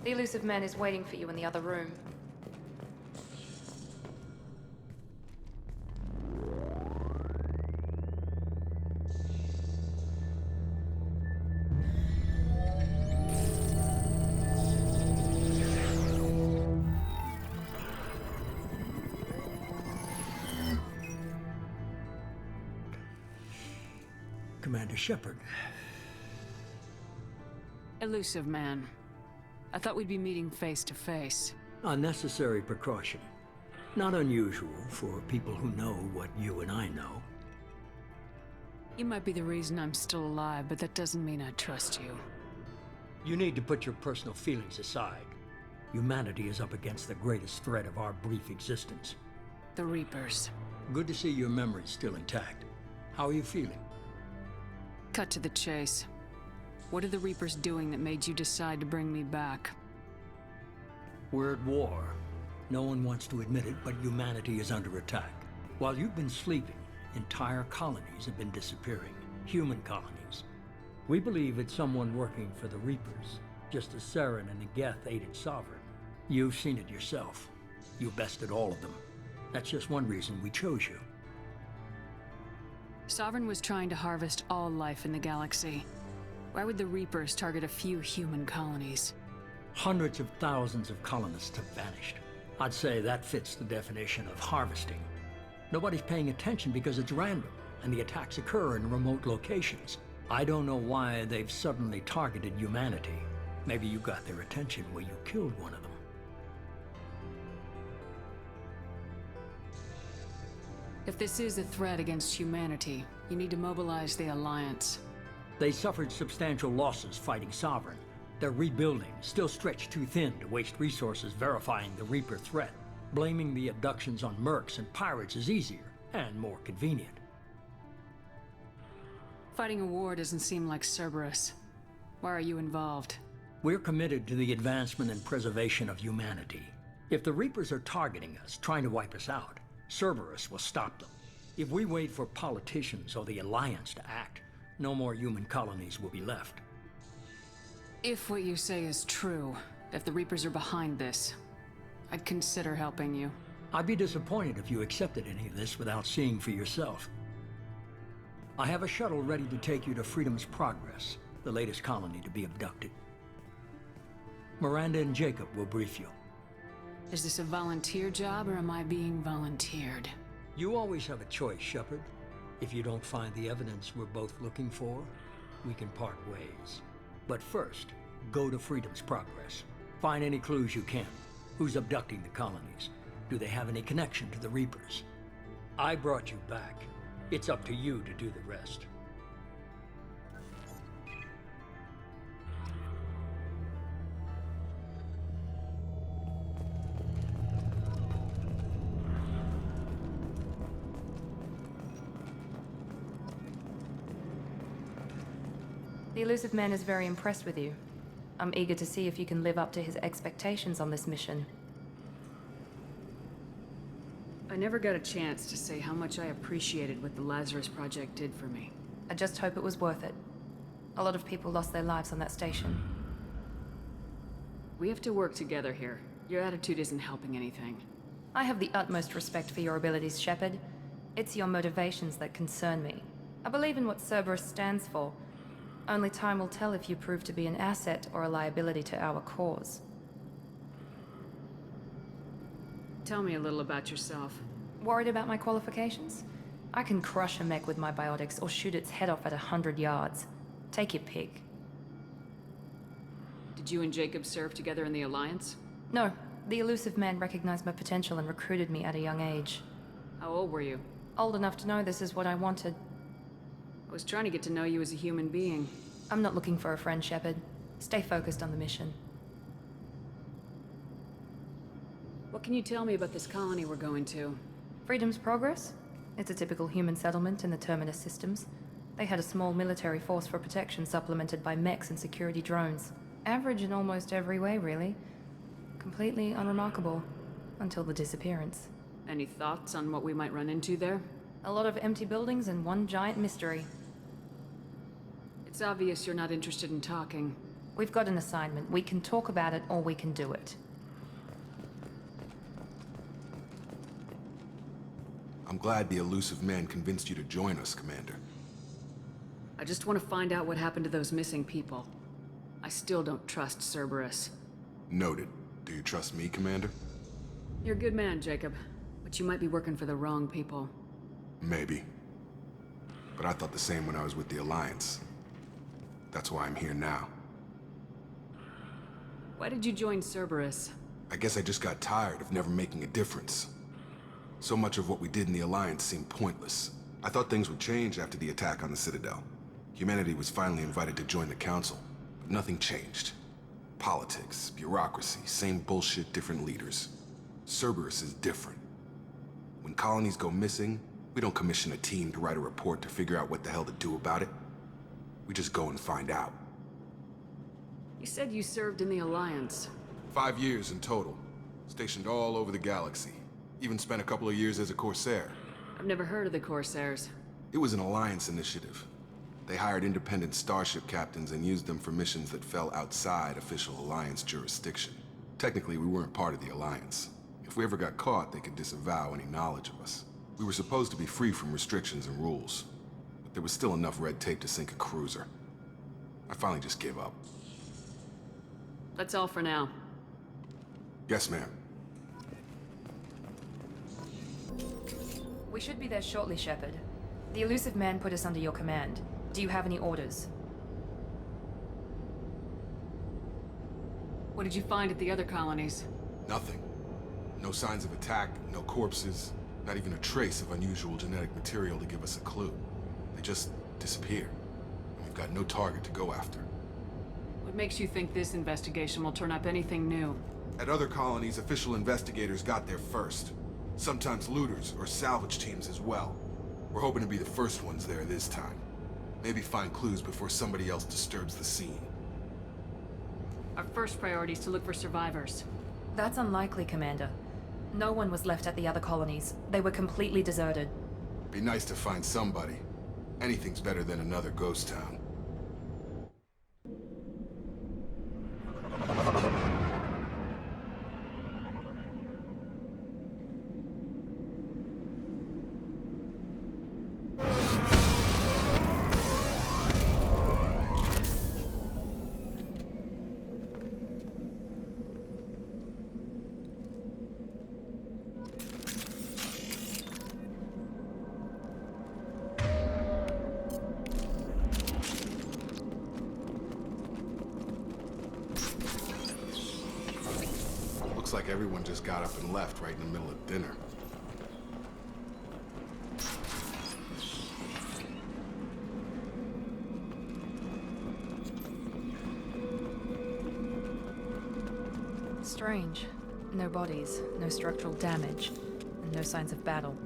The elusive man is waiting for you in the other room. Commander Shepard. Elusive man. I thought we'd be meeting face to face. A necessary precaution. Not unusual for people who know what you and I know. You might be the reason I'm still alive, but that doesn't mean I trust you. You need to put your personal feelings aside. Humanity is up against the greatest threat of our brief existence. The Reapers. Good to see your memory's still intact. How are you feeling? Cut to the chase. What are the Reapers doing that made you decide to bring me back? We're at war. No one wants to admit it, but humanity is under attack. While you've been sleeping, entire colonies have been disappearing. Human colonies. We believe it's someone working for the Reapers, just as Saren and Geth aided Sovereign. You've seen it yourself. You bested all of them. That's just one reason we chose you. Sovereign was trying to harvest all life in the galaxy. Why would the Reapers target a few human colonies? Hundreds of thousands of colonists have vanished. I'd say that fits the definition of harvesting. Nobody's paying attention because it's random, and the attacks occur in remote locations. I don't know why they've suddenly targeted humanity. Maybe you got their attention where you killed one of them. If this is a threat against humanity, you need to mobilize the Alliance. They suffered substantial losses fighting Sovereign. They're rebuilding, still stretched too thin to waste resources verifying the Reaper threat. Blaming the abductions on mercs and pirates is easier, and more convenient. Fighting a war doesn't seem like Cerberus. Why are you involved? We're committed to the advancement and preservation of humanity. If the Reapers are targeting us, trying to wipe us out, Cerberus will stop them. If we wait for politicians or the Alliance to act, no more human colonies will be left. If what you say is true, if the Reapers are behind this, I'd consider helping you. I'd be disappointed if you accepted any of this without seeing for yourself. I have a shuttle ready to take you to Freedom's Progress, the latest colony to be abducted. Miranda and Jacob will brief you. Is this a volunteer job, or am I being volunteered? You always have a choice, Shepard. If you don't find the evidence we're both looking for, we can part ways. But first, go to Freedom's Progress. Find any clues you can. Who's abducting the colonies? Do they have any connection to the Reapers? I brought you back. It's up to you to do the rest. The elusive man is very impressed with you. I'm eager to see if you can live up to his expectations on this mission. I never got a chance to say how much I appreciated what the Lazarus Project did for me. I just hope it was worth it. A lot of people lost their lives on that station. We have to work together here. Your attitude isn't helping anything. I have the utmost respect for your abilities, Shepard. It's your motivations that concern me. I believe in what Cerberus stands for. Only time will tell if you prove to be an asset or a liability to our cause. Tell me a little about yourself. Worried about my qualifications? I can crush a mech with my biotics or shoot its head off at 100 yards. Take your pick. Did you and Jacob serve together in the Alliance? No, the elusive man recognized my potential and recruited me at a young age. How old were you? Old enough to know this is what I wanted. I was trying to get to know you as a human being. I'm not looking for a friend, Shepard. Stay focused on the mission. What can you tell me about this colony we're going to? Freedom's Progress? It's a typical human settlement in the Terminus systems. They had a small military force for protection supplemented by mechs and security drones. Average in almost every way, really. Completely unremarkable. Until the disappearance. Any thoughts on what we might run into there? A lot of empty buildings and one giant mystery. It's obvious you're not interested in talking. We've got an assignment. We can talk about it or we can do it. I'm glad the elusive man convinced you to join us, Commander. I just want to find out what happened to those missing people. I still don't trust Cerberus. Noted. Do you trust me, Commander? You're a good man, Jacob. But you might be working for the wrong people. Maybe. But I thought the same when I was with the Alliance. That's why I'm here now. Why did you join Cerberus? I guess I just got tired of never making a difference. So much of what we did in the Alliance seemed pointless. I thought things would change after the attack on the Citadel. Humanity was finally invited to join the Council, but nothing changed. Politics, bureaucracy, same bullshit, different leaders. Cerberus is different. When colonies go missing, we don't commission a team to write a report to figure out what the hell to do about it. We just go and find out. You said you served in the Alliance. 5 years in total. Stationed all over the galaxy. Even spent a couple of years as a Corsair. I've never heard of the Corsairs. It was an Alliance initiative. They hired independent starship captains and used them for missions that fell outside official Alliance jurisdiction. Technically, we weren't part of the Alliance. If we ever got caught, they could disavow any knowledge of us. We were supposed to be free from restrictions and rules, but there was still enough red tape to sink a cruiser. I finally just gave up. That's all for now. Yes, ma'am. We should be there shortly, Shepard. The elusive man put us under your command. Do you have any orders? What did you find at the other colonies? Nothing. No signs of attack, no corpses, not even a trace of unusual genetic material to give us a clue. They just disappear. And we've got no target to go after. What makes you think this investigation will turn up anything new? At other colonies, official investigators got there first. Sometimes looters or salvage teams as well. We're hoping to be the first ones there this time. Maybe find clues before somebody else disturbs the scene. Our first priority is to look for survivors. That's unlikely, Commander. No one was left at the other colonies. They were completely deserted. Be nice to find somebody. Anything's better than another ghost town. Looks like everyone just got up and left right in the middle of dinner. Strange. No bodies, no structural damage, and no signs of battle.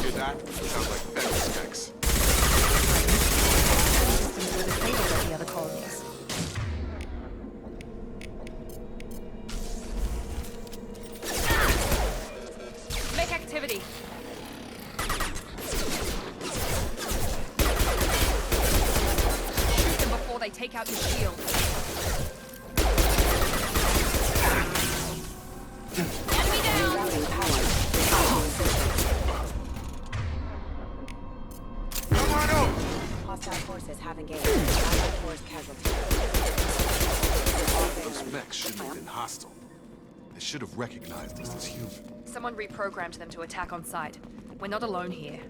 Hear that? Sounds like fence checks. Systems were disabled at the other colonies. Make activity! Shoot them before they take out your shield. Enemy down! Come on out! Hostile forces have engaged. Allied force casualties. Those mechs shouldn't have been hostile. They should have recognized us as human. Someone reprogrammed them to attack on sight. We're not alone here.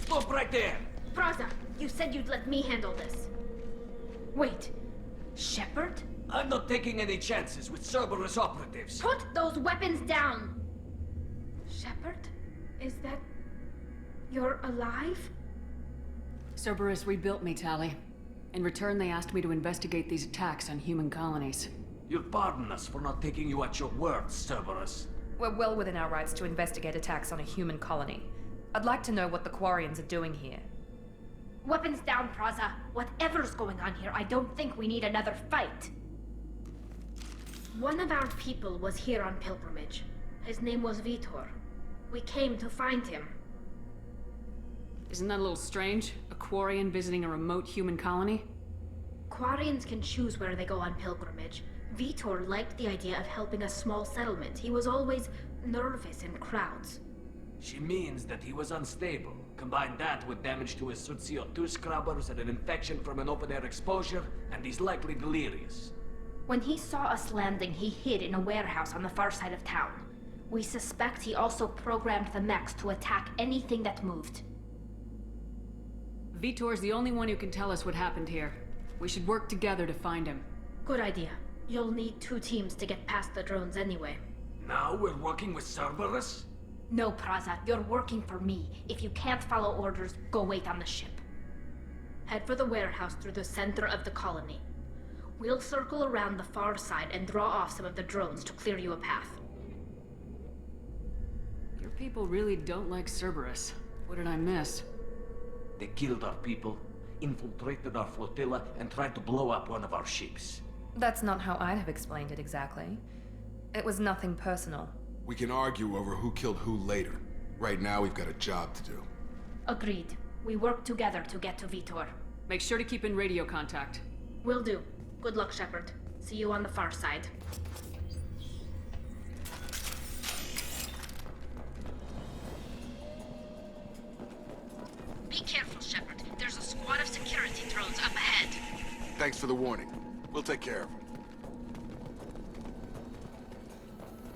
Stop right there! Praza, you said you'd let me handle this. Wait, Shepard? I'm not taking any chances with Cerberus operatives. Put those weapons down! Shepard? Is that... You're alive? Cerberus rebuilt me, Tali. In return, they asked me to investigate these attacks on human colonies. You'll pardon us for not taking you at your word, Cerberus. We're well within our rights to investigate attacks on a human colony. I'd like to know what the Quarians are doing here. Weapons down, Praza. Whatever's going on here, I don't think we need another fight. One of our people was here on pilgrimage. His name was Vitor. We came to find him. Isn't that a little strange? A Quarian visiting a remote human colony? Quarians can choose where they go on pilgrimage. Vitor liked the idea of helping a small settlement. He was always nervous in crowds. She means that he was unstable. Combine that with damage to his CO2 scrubbers and an infection from an open-air exposure, and he's likely delirious. When he saw us landing, he hid in a warehouse on the far side of town. We suspect he also programmed the mechs to attack anything that moved. Vitor's the only one who can tell us what happened here. We should work together to find him. Good idea. You'll need 2 teams to get past the drones anyway. Now we're working with Cerberus? No, Praza, you're working for me. If you can't follow orders, go wait on the ship. Head for the warehouse through the center of the colony. We'll circle around the far side and draw off some of the drones to clear you a path. Your people really don't like Cerberus. What did I miss? They killed our people, infiltrated our flotilla, and tried to blow up one of our ships. That's not how I'd have explained it exactly. It was nothing personal. We can argue over who killed who later. Right now, we've got a job to do. Agreed. We work together to get to Vitor. Make sure to keep in radio contact. Will do. Good luck, Shepard. See you on the far side. Be careful, Shepard. There's a squad of security drones up ahead. Thanks for the warning. We'll take care of them.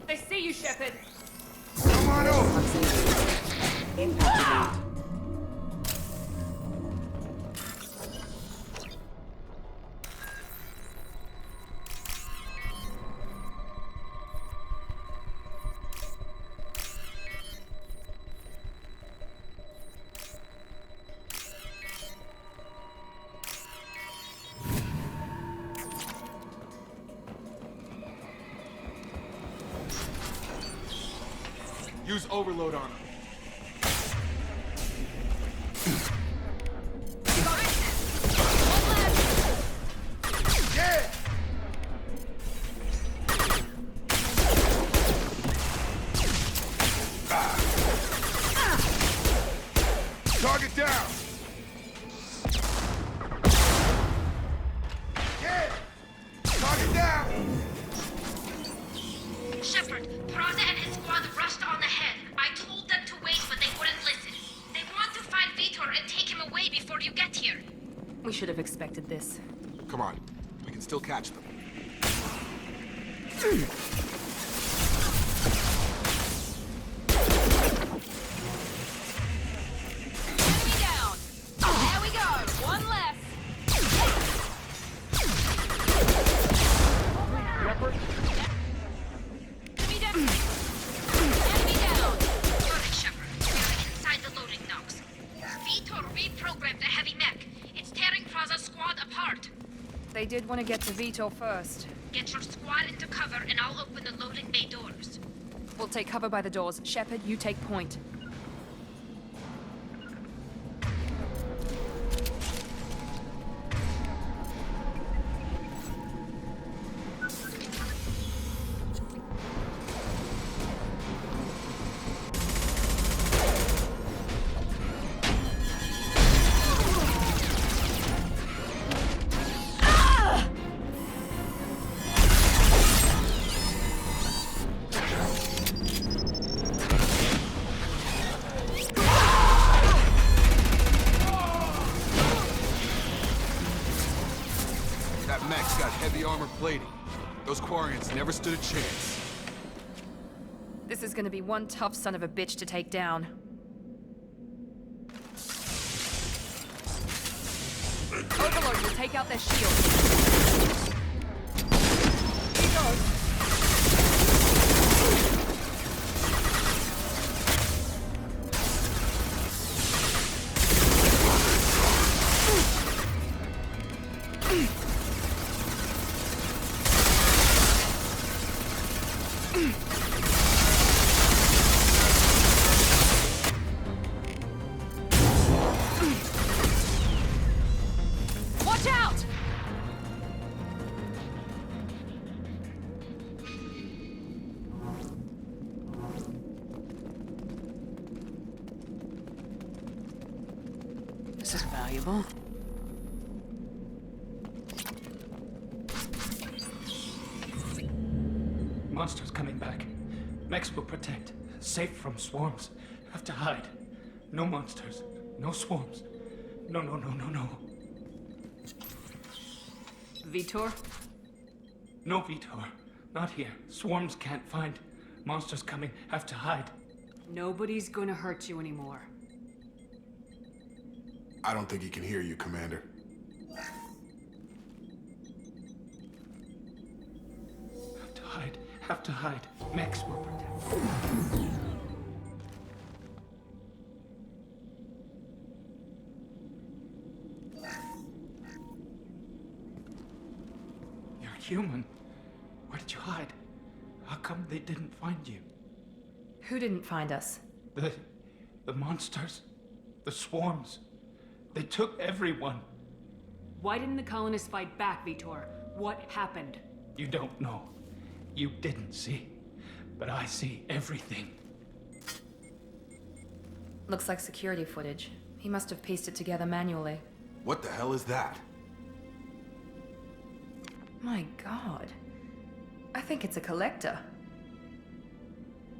They see you, Shepard! Come on over! Impact event. Use overload on them. Yeah! Target down! Yeah! Target down! Shepard, Praza and his squad rushed on ahead. I told them to wait, but they wouldn't listen. They want to find Vitor and take him away before you get here. We should have expected this. Come on, we can still catch them. Enemy down! There we go! One less! Enemy down! Enemy down! Got it, Shepard. We're inside the loading docks. Vitor reprogrammed the heavy mech. It's tearing Praza's squad apart. They did want to get to Vitor first. Get your squad into cover and I'll open the loading bay doors. We'll take cover by the doors. Shepard, you take point. That mech's got heavy armor plating. Those Quarians never stood a chance. This is gonna be one tough son of a bitch to take down. Overlord will take out their shield. Here goes. This is valuable. Monsters coming back. Mex will protect. Safe from swarms. Have to hide. No monsters. No swarms. No, no, no, no, no. Vitor? No, Vitor. Not here. Swarms can't find. Monsters coming. Have to hide. Nobody's gonna hurt you anymore. I don't think he can hear you, Commander. Have to hide. Have to hide. Mex will protect. You're human. Where did you hide? How come they didn't find you? Who didn't find us? The monsters. The swarms. They took everyone. Why didn't the colonists fight back, Vitor? What happened? You don't know. You didn't see. But I see everything. Looks like security footage. He must have pieced it together manually. What the hell is that? My god. I think it's a collector.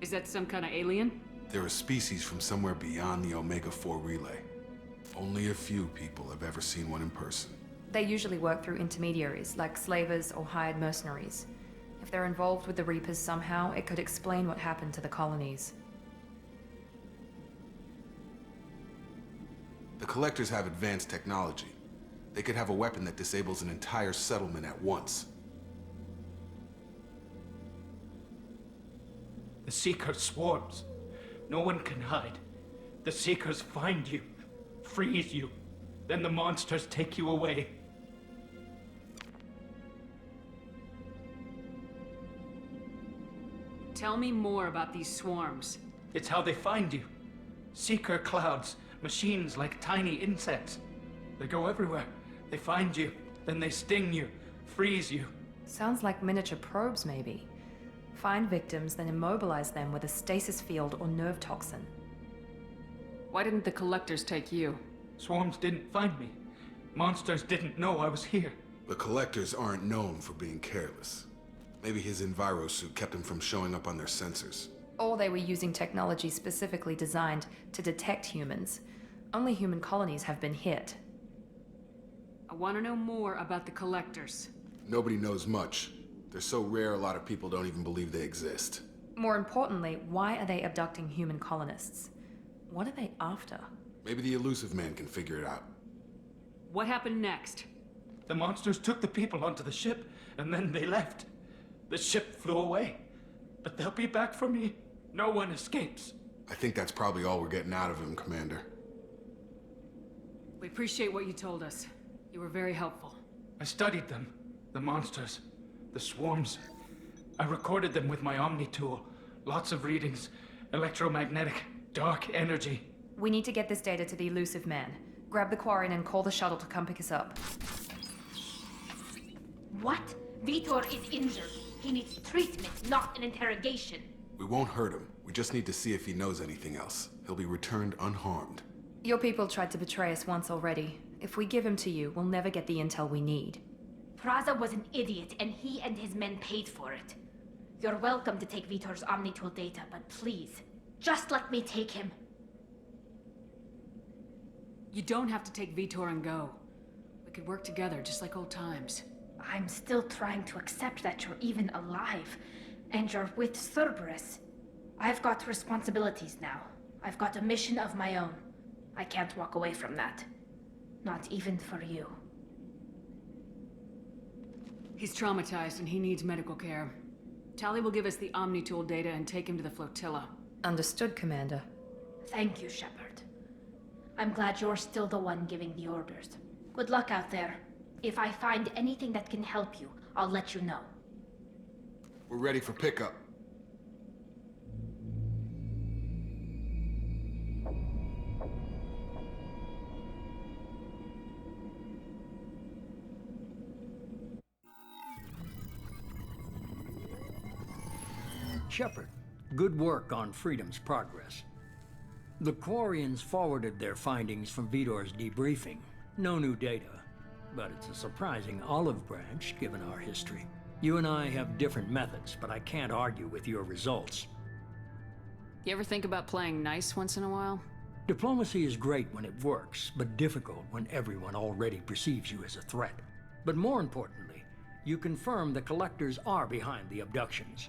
Is that some kind of alien? They're a species from somewhere beyond the Omega-4 relay. Only a few people have ever seen one in person. They usually work through intermediaries, like slavers or hired mercenaries. If they're involved with the Reapers somehow, it could explain what happened to the colonies. The Collectors have advanced technology. They could have a weapon that disables an entire settlement at once. The Seeker swarms. No one can hide. The Seekers find you, freeze you. Then the monsters take you away. Tell me more about these swarms. It's how they find you. Seeker clouds, machines like tiny insects. They go everywhere. They find you, then they sting you, freeze you. Sounds like miniature probes, maybe. Find victims, then immobilize them with a stasis field or nerve toxin. Why didn't the collectors take you? Swarms didn't find me. Monsters didn't know I was here. The Collectors aren't known for being careless. Maybe his envirosuit kept him from showing up on their sensors. Or they were using technology specifically designed to detect humans. Only human colonies have been hit. I want to know more about the collectors. Nobody knows much. They're so rare a lot of people don't even believe they exist. More importantly, why are they abducting human colonists? What are they after? Maybe the Elusive Man can figure it out. What happened next? The monsters took the people onto the ship, and then they left. The ship flew away. But they'll be back for me. No one escapes. I think that's probably all we're getting out of him, Commander. We appreciate what you told us. You were very helpful. I studied them. The monsters. The swarms. I recorded them with my Omni tool. Lots of readings. Electromagnetic. Dark energy. We need to get this data to the Elusive Man. Grab the Quarian and call the shuttle to come pick us up. What? Vitor is injured. He needs treatment, not an interrogation. We won't hurt him. We just need to see if he knows anything else. He'll be returned unharmed. Your people tried to betray us once already. If we give him to you, we'll never get the intel we need. Praza was an idiot, and he and his men paid for it. You're welcome to take Vitor's Omnitool data, but please, just let me take him. You don't have to take Vitor and go. We could work together, just like old times. I'm still trying to accept that you're even alive, and you're with Cerberus. I've got responsibilities now. I've got a mission of my own. I can't walk away from that. Not even for you. He's traumatized and he needs medical care. Tali will give us the Omnitool data and take him to the flotilla. Understood, Commander. Thank you, Shepard. I'm glad you're still the one giving the orders. Good luck out there. If I find anything that can help you, I'll let you know. We're ready for pickup. Shepard, good work on Freedom's progress. The Quarians forwarded their findings from Vidor's debriefing. No new data, but it's a surprising olive branch given our history. You and I have different methods, but I can't argue with your results. You ever think about playing nice once in a while? Diplomacy is great when it works, but difficult when everyone already perceives you as a threat. But more importantly, you confirm the Collectors are behind the abductions.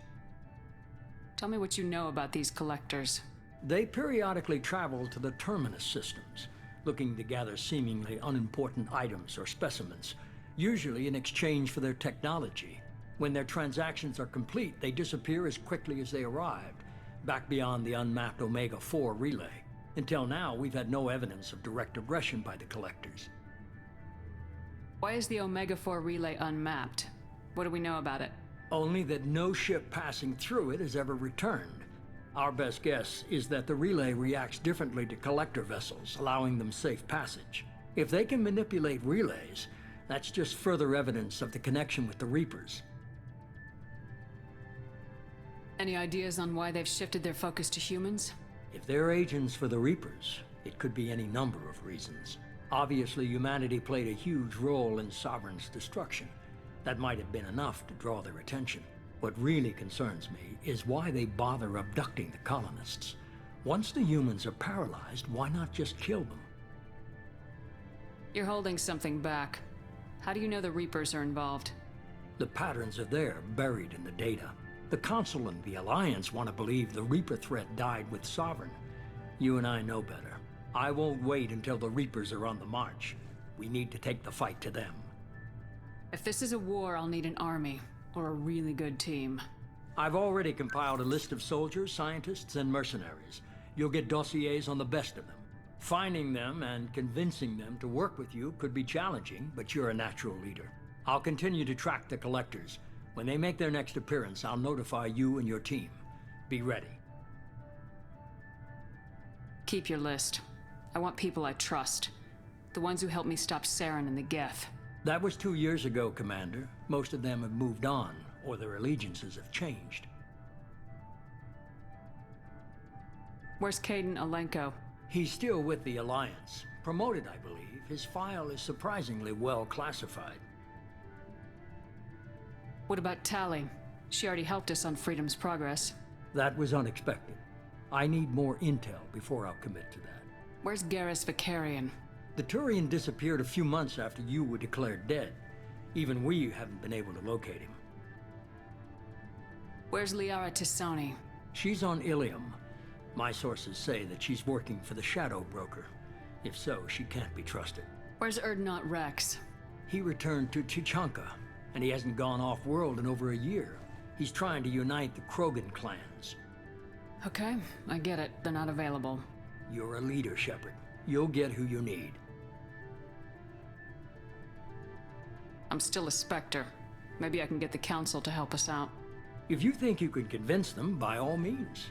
Tell me what you know about these Collectors. They periodically travel to the Terminus systems, looking to gather seemingly unimportant items or specimens, usually in exchange for their technology. When their transactions are complete, they disappear as quickly as they arrived, back beyond the unmapped Omega-4 relay. Until now, we've had no evidence of direct aggression by the Collectors. Why is the Omega-4 relay unmapped? What do we know about it? Only that no ship passing through it has ever returned. Our best guess is that the relay reacts differently to Collector vessels, allowing them safe passage. If they can manipulate relays, that's just further evidence of the connection with the Reapers. Any ideas on why they've shifted their focus to humans? If they're agents for the Reapers, it could be any number of reasons. Obviously, humanity played a huge role in Sovereign's destruction. That might have been enough to draw their attention. What really concerns me is why they bother abducting the colonists. Once the humans are paralyzed, why not just kill them? You're holding something back. How do you know the Reapers are involved? The patterns are there, buried in the data. The Council and the Alliance want to believe the Reaper threat died with Sovereign. You and I know better. I won't wait until the Reapers are on the march. We need to take the fight to them. If this is a war, I'll need an army, or a really good team. I've already compiled a list of soldiers, scientists, and mercenaries. You'll get dossiers on the best of them. Finding them and convincing them to work with you could be challenging, but you're a natural leader. I'll continue to track the Collectors. When they make their next appearance, I'll notify you and your team. Be ready. Keep your list. I want people I trust. The ones who helped me stop Saren and the Geth. That was 2 years ago, Commander. Most of them have moved on, or their allegiances have changed. Where's Caden Alenko? He's still with the Alliance. Promoted, I believe. His file is surprisingly well classified. What about Tali? She already helped us on Freedom's Progress. That was unexpected. I need more intel before I'll commit to that. Where's Garrus Vicarian? The Turian disappeared a few months after you were declared dead. Even we haven't been able to locate him. Where's Liara Tisoni? She's on Ilium. My sources say that she's working for the Shadow Broker. If so, she can't be trusted. Where's Erdnot Rex? He returned to Tuchanka, and he hasn't gone off-world in over a year. He's trying to unite the Krogan clans. Okay, I get it. They're not available. You're a leader, Shepard. You'll get who you need. I'm still a Spectre. Maybe I can get the Council to help us out. If you think you can convince them, by all means.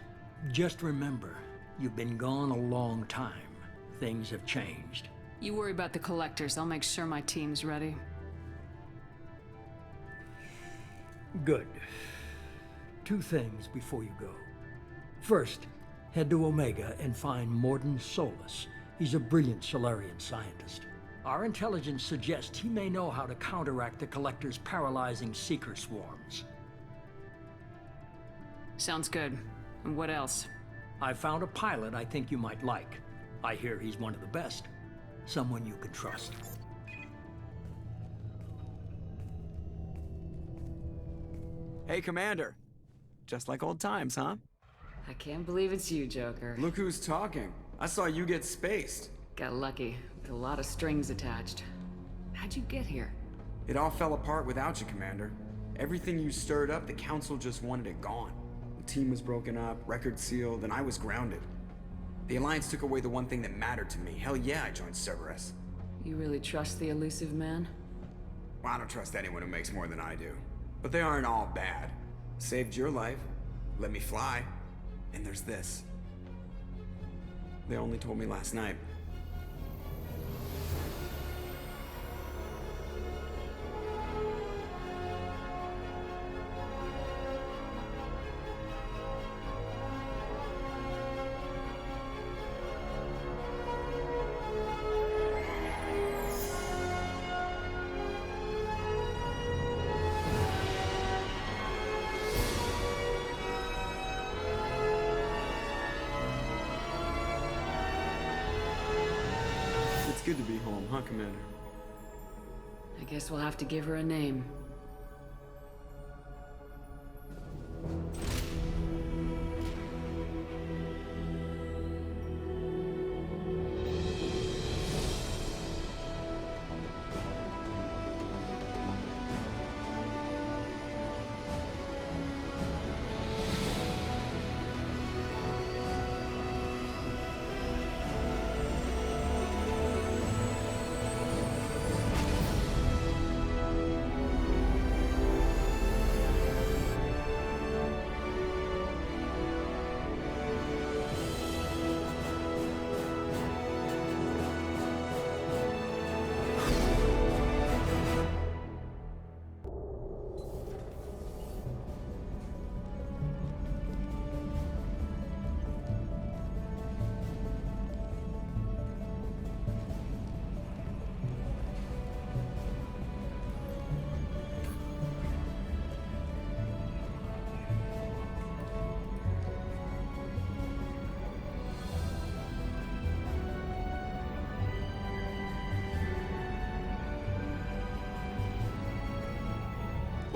Just remember, you've been gone a long time. Things have changed. You worry about the Collectors. I'll make sure my team's ready. Good. 2 things before you go. First, head to Omega and find Mordin Solus. He's a brilliant Solarian scientist. Our intelligence suggests he may know how to counteract the Collector's paralyzing Seeker swarms. Sounds good. And what else? I found a pilot I think you might like. I hear he's one of the best. Someone you can trust. Hey, Commander. Just like old times, huh? I can't believe it's you, Joker. Look who's talking. I saw you get spaced. Got lucky, with a lot of strings attached. How'd you get here? It all fell apart without you, Commander. Everything you stirred up, the Council just wanted it gone. The team was broken up, record sealed, and I was grounded. The Alliance took away the one thing that mattered to me. Hell yeah, I joined Cerberus. You really trust the elusive man? Well, I don't trust anyone who makes more than I do. But they aren't all bad. Saved your life, let me fly, and there's this. They only told me last night. It's good to be home, huh, Commander? I guess we'll have to give her a name.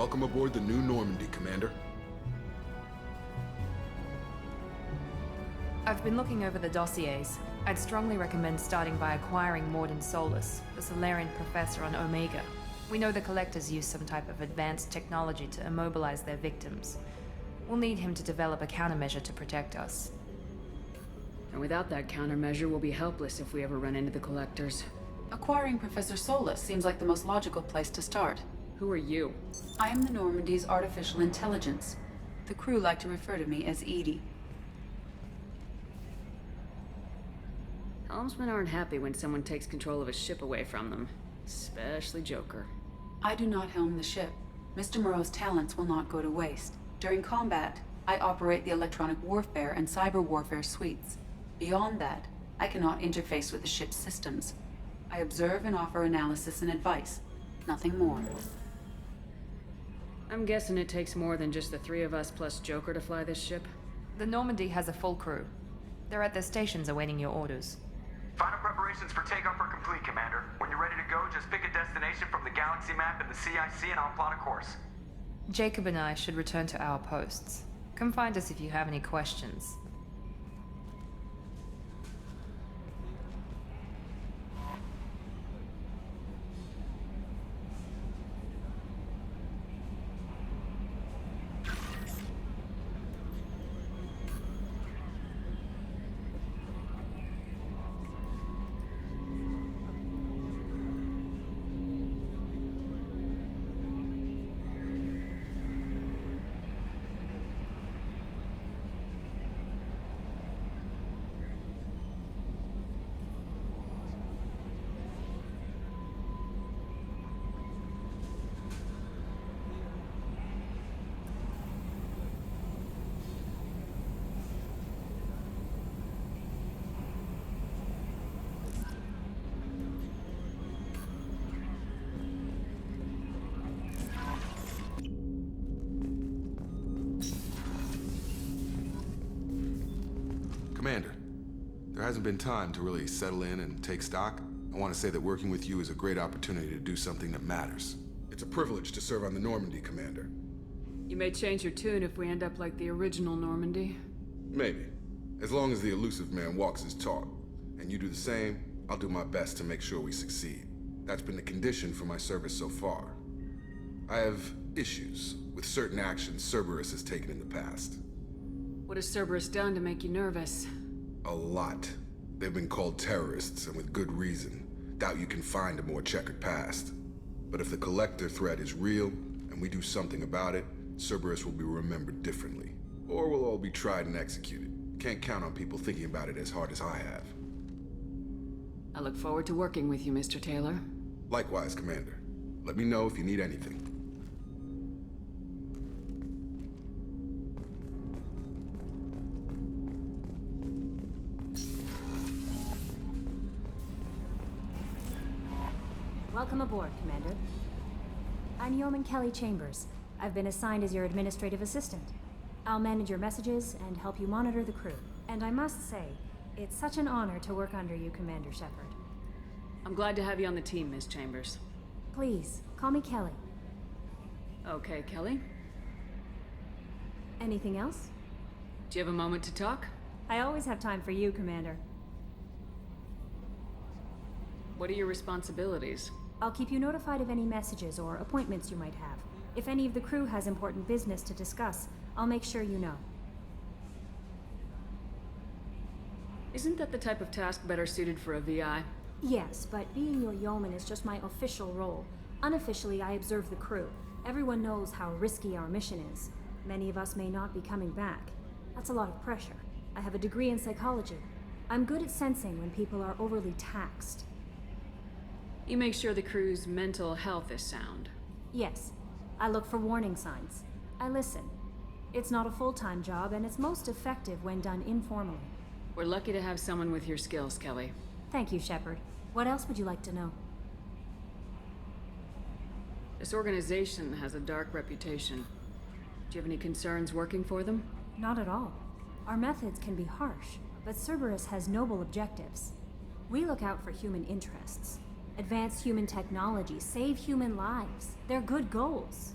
Welcome aboard the New Normandy, Commander. I've been looking over the dossiers. I'd strongly recommend starting by acquiring Mordin Solus, the Solarian professor on Omega. We know the Collectors use some type of advanced technology to immobilize their victims. We'll need him to develop a countermeasure to protect us. And without that countermeasure, we'll be helpless if we ever run into the Collectors. Acquiring Professor Solus seems like the most logical place to start. Who are you? I am the Normandy's artificial intelligence. The crew like to refer to me as Edie. Helmsmen aren't happy when someone takes control of a ship away from them. Especially Joker. I do not helm the ship. Mr. Moreau's talents will not go to waste. During combat, I operate the electronic warfare and cyber warfare suites. Beyond that, I cannot interface with the ship's systems. I observe and offer analysis and advice. Nothing more. I'm guessing it takes more than just the three of us plus Joker to fly this ship? The Normandy has a full crew. They're at their stations awaiting your orders. Final preparations for takeoff are complete, Commander. When you're ready to go, just pick a destination from the galaxy map in the CIC and I'll plot a course. Jacob and I should return to our posts. Come find us if you have any questions. Commander, there hasn't been time to really settle in and take stock. I want to say that working with you is a great opportunity to do something that matters. It's a privilege to serve on the Normandy, Commander. You may change your tune if we end up like the original Normandy. Maybe. As long as the elusive man walks his talk, and you do the same, I'll do my best to make sure we succeed. That's been the condition for my service so far. I have issues with certain actions Cerberus has taken in the past. What has Cerberus done to make you nervous? A lot. They've been called terrorists, and with good reason. Doubt you can find a more checkered past. But if the Collector threat is real, and we do something about it, Cerberus will be remembered differently. Or we'll all be tried and executed. Can't count on people thinking about it as hard as I have. I look forward to working with you, Mr. Taylor. Likewise, Commander. Let me know if you need anything. Welcome aboard, Commander. I'm Yeoman Kelly Chambers. I've been assigned as your administrative assistant. I'll manage your messages and help you monitor the crew. And I must say, it's such an honor to work under you, Commander Shepard. I'm glad to have you on the team, Miss Chambers. Please, call me Kelly. Okay, Kelly. Anything else? Do you have a moment to talk? I always have time for you, Commander. What are your responsibilities? I'll keep you notified of any messages or appointments you might have. If any of the crew has important business to discuss, I'll make sure you know. Isn't that the type of task better suited for a VI? Yes, but being your yeoman is just my official role. Unofficially, I observe the crew. Everyone knows how risky our mission is. Many of us may not be coming back. That's a lot of pressure. I have a degree in psychology. I'm good at sensing when people are overly taxed. You make sure the crew's mental health is sound. Yes. I look for warning signs. I listen. It's not a full-time job, and it's most effective when done informally. We're lucky to have someone with your skills, Kelly. Thank you, Shepard. What else would you like to know? This organization has a dark reputation. Do you have any concerns working for them? Not at all. Our methods can be harsh, but Cerberus has noble objectives. We look out for human interests. Advance human technology, save human lives. They're good goals.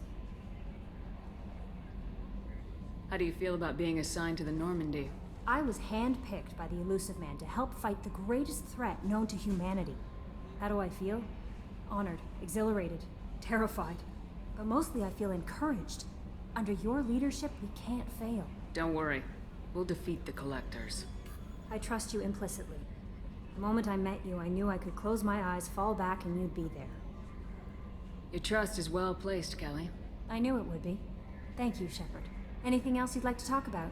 How do you feel about being assigned to the Normandy? I was handpicked by the Illusive Man to help fight the greatest threat known to humanity. How do I feel? Honored, exhilarated, terrified. But mostly I feel encouraged. Under your leadership, we can't fail. Don't worry. We'll defeat the Collectors. I trust you implicitly. The moment I met you, I knew I could close my eyes, fall back, and you'd be there. Your trust is well placed, Kelly. I knew it would be. Thank you, Shepard. Anything else you'd like to talk about?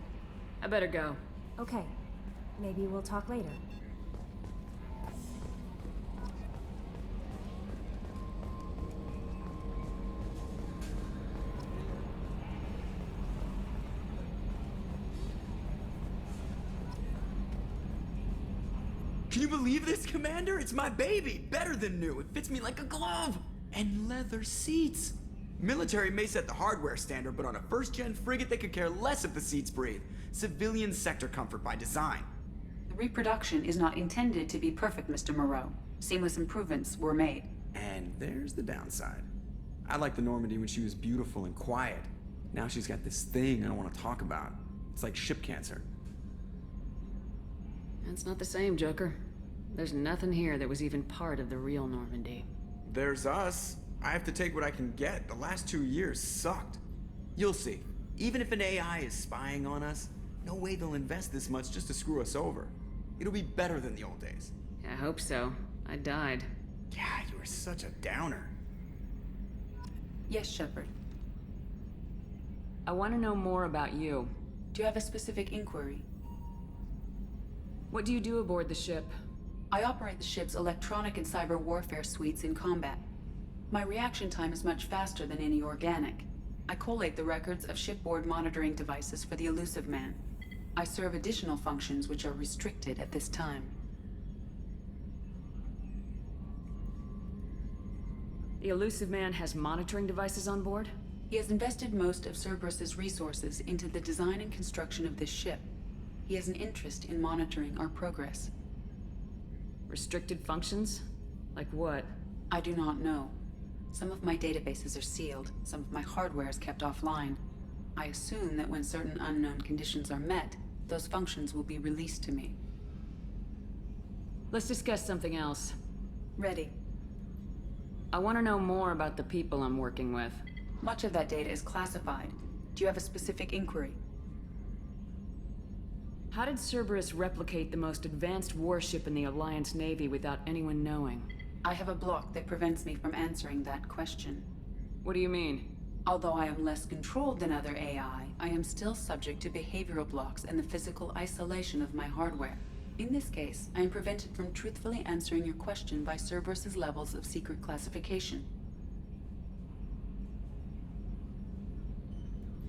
I better go. Okay. Maybe we'll talk later. Can you believe this, Commander? It's my baby! Better than new. It fits me like a glove! And leather seats! Military may set the hardware standard, but on a first-gen frigate, they could care less if the seats breathe. Civilian sector comfort by design. The reproduction is not intended to be perfect, Mr. Moreau. Seamless improvements were made. And there's the downside. I liked the Normandy when she was beautiful and quiet. Now she's got this thing I don't want to talk about. It's like ship cancer. That's not the same, Joker. There's nothing here that was even part of the real Normandy. There's us. I have to take what I can get. The last 2 years sucked. You'll see. Even if an AI is spying on us, no way they'll invest this much just to screw us over. It'll be better than the old days. I hope so. I died. Yeah, you were such a downer. Yes, Shepard. I want to know more about you. Do you have a specific inquiry? What do you do aboard the ship? I operate the ship's electronic and cyber warfare suites in combat. My reaction time is much faster than any organic. I collate the records of shipboard monitoring devices for the Illusive Man. I serve additional functions which are restricted at this time. The Illusive Man has monitoring devices on board? He has invested most of Cerberus's resources into the design and construction of this ship. He has an interest in monitoring our progress. Restricted functions? Like what? I do not know. Some of my databases are sealed, some of my hardware is kept offline. I assume that when certain unknown conditions are met, those functions will be released to me. Let's discuss something else. Ready. I want to know more about the people I'm working with. Much of that data is classified. Do you have a specific inquiry? How did Cerberus replicate the most advanced warship in the Alliance Navy without anyone knowing? I have a block that prevents me from answering that question. What do you mean? Although I am less controlled than other AI, I am still subject to behavioral blocks and the physical isolation of my hardware. In this case, I am prevented from truthfully answering your question by Cerberus's levels of secret classification.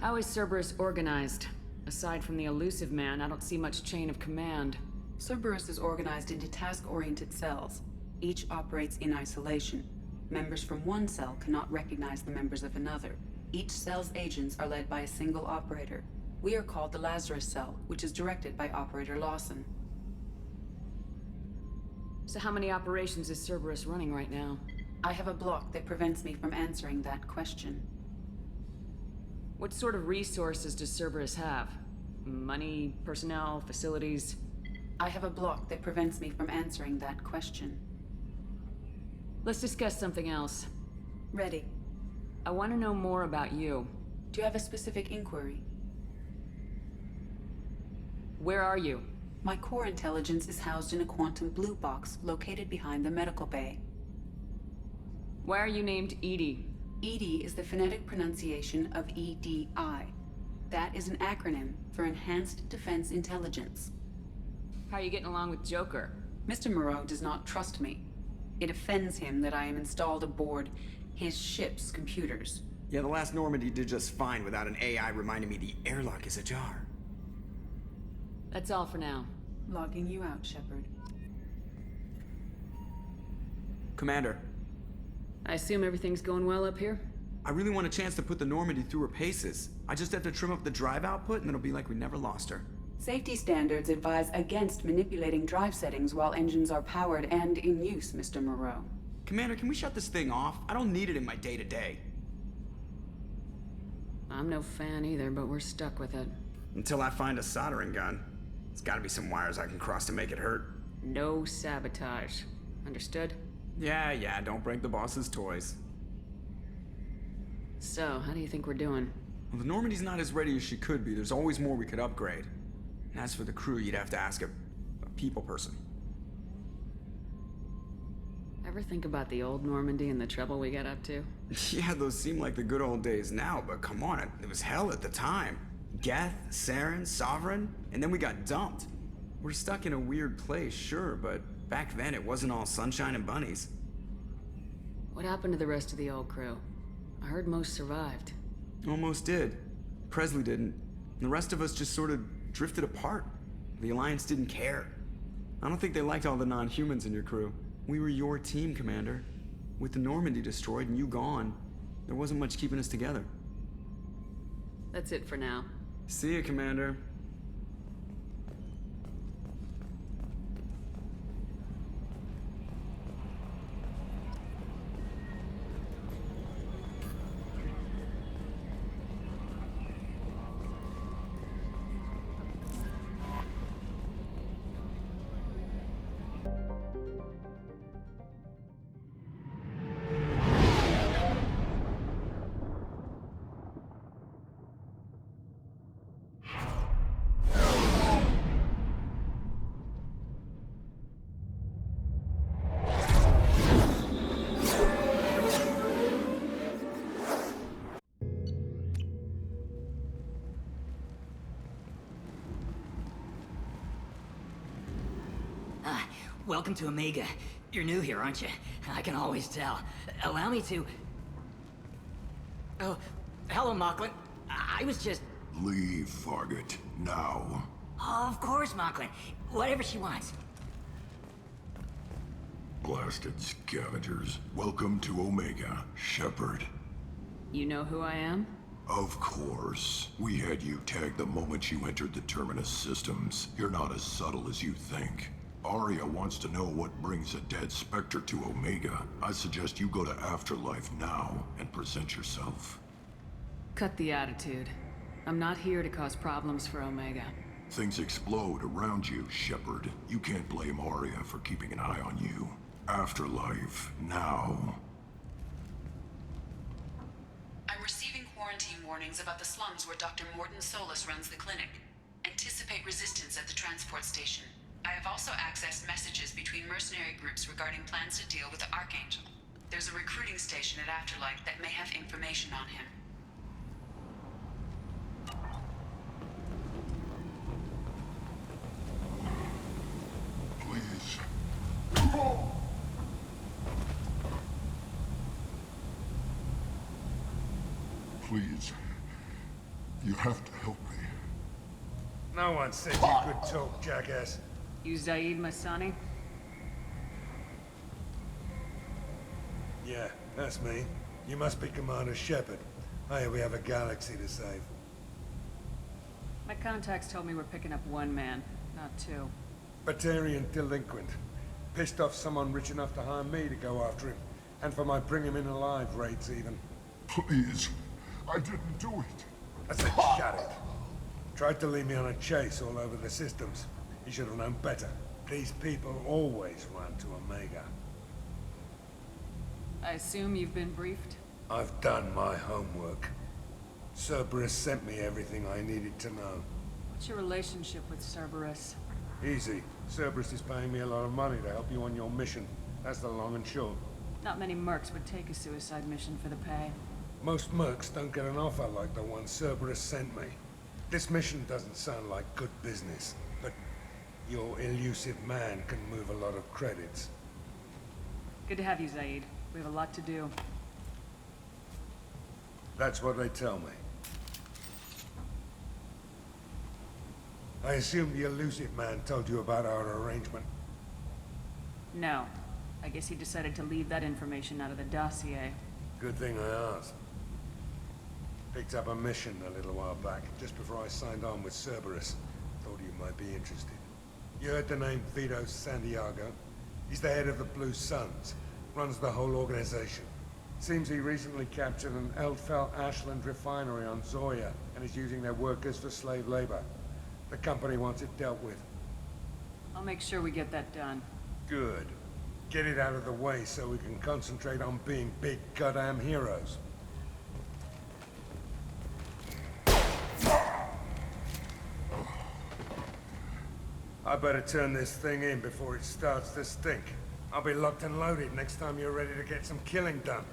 How is Cerberus organized? Aside from the Illusive Man, I don't see much chain of command. Cerberus is organized into task-oriented cells. Each operates in isolation. Members from one cell cannot recognize the members of another. Each cell's agents are led by a single operator. We are called the Lazarus Cell, which is directed by Operator Lawson. So how many operations is Cerberus running right now? I have a block that prevents me from answering that question. What sort of resources does Cerberus have? Money, personnel, facilities? I have a block that prevents me from answering that question. Let's discuss something else. Ready. I want to know more about you. Do you have a specific inquiry? Where are you? My core intelligence is housed in a quantum blue box located behind the medical bay. Why are you named EDI? EDI is the phonetic pronunciation of EDI. That is an acronym for Enhanced Defense Intelligence. How are you getting along with Joker? Mr. Moreau does not trust me. It offends him that I am installed aboard his ship's computers. Yeah, the last Normandy did just fine without an AI reminding me the airlock is ajar. That's all for now. Logging you out, Shepard. Commander, I assume everything's going well up here? I really want a chance to put the Normandy through her paces. I just have to trim up the drive output and it'll be like we never lost her. Safety standards advise against manipulating drive settings while engines are powered and in use, Mr. Moreau. Commander, can we shut this thing off? I don't need it in my day-to-day. I'm no fan either, but we're stuck with it. Until I find a soldering gun. There's gotta be some wires I can cross to make it hurt. No sabotage. Understood? Yeah, don't break the boss's toys. So, how do you think we're doing? Well, the Normandy's not as ready as she could be. There's always more we could upgrade. And as for the crew, you'd have to ask a people person. Ever think about the old Normandy and the trouble we got up to? Yeah, those seem like the good old days now, but come on, it was hell at the time. Geth, Saren, Sovereign, and then we got dumped. We're stuck in a weird place, sure, but back then it wasn't all sunshine and bunnies. What happened to the rest of the old crew? I heard most survived. Almost did. Presley didn't. And the rest of us just sort of drifted apart. The Alliance didn't care. I don't think they liked all the non-humans in your crew. We were your team, Commander. With the Normandy destroyed and you gone, there wasn't much keeping us together. That's it for now. See ya, Commander. Welcome to Omega. You're new here, aren't you? I can always tell. Allow me to... Oh, hello, Mocklin. I was just... Leave, Fargate. Now. Oh, of course, Mocklin. Whatever she wants. Blasted scavengers. Welcome to Omega, Shepard. You know who I am? Of course. We had you tagged the moment you entered the Terminus systems. You're not as subtle as you think. Aria wants to know what brings a dead Spectre to Omega. I suggest you go to Afterlife now and present yourself. Cut the attitude. I'm not here to cause problems for Omega. Things explode around you, Shepard. You can't blame Aria for keeping an eye on you. Afterlife, now. I'm receiving quarantine warnings about the slums where Dr. Morton Solus runs the clinic. Anticipate resistance at the transport station. I have also accessed messages between mercenary groups regarding plans to deal with the Archangel. There's a recruiting station at Afterlife that may have information on him. Please. Please. You have to help me. No one said you could talk, jackass. You Zaid Masani? Yeah, that's me. You must be Commander Shepard. I hear we have a galaxy to save. My contacts told me we're picking up one man, not two. Batarian delinquent. Pissed off someone rich enough to hire me to go after him. And for my bring him in alive raids even. Please, I didn't do it. I said shut it. Tried to lead me on a chase all over the systems. He should have known better. These people always run to Omega. I assume you've been briefed? I've done my homework. Cerberus sent me everything I needed to know. What's your relationship with Cerberus? Easy. Cerberus is paying me a lot of money to help you on your mission. That's the long and short. Not many mercs would take a suicide mission for the pay. Most mercs don't get an offer like the one Cerberus sent me. This mission doesn't sound like good business, but your elusive man can move a lot of credits. Good to have you, Zaid. We have a lot to do. That's what they tell me. I assume the elusive man told you about our arrangement. No. I guess he decided to leave that information out of the dossier. Good thing I asked. Picked up a mission a little while back, just before I signed on with Cerberus. Thought you might be interested. You heard the name Vito Santiago? He's the head of the Blue Suns. Runs the whole organization. Seems he recently captured an Eldfell Ashland refinery on Zoya and is using their workers for slave labor. The company wants it dealt with. I'll make sure we get that done. Good. Get it out of the way so we can concentrate on being big goddamn heroes. I better turn this thing in before it starts to stink. I'll be locked and loaded next time you're ready to get some killing done.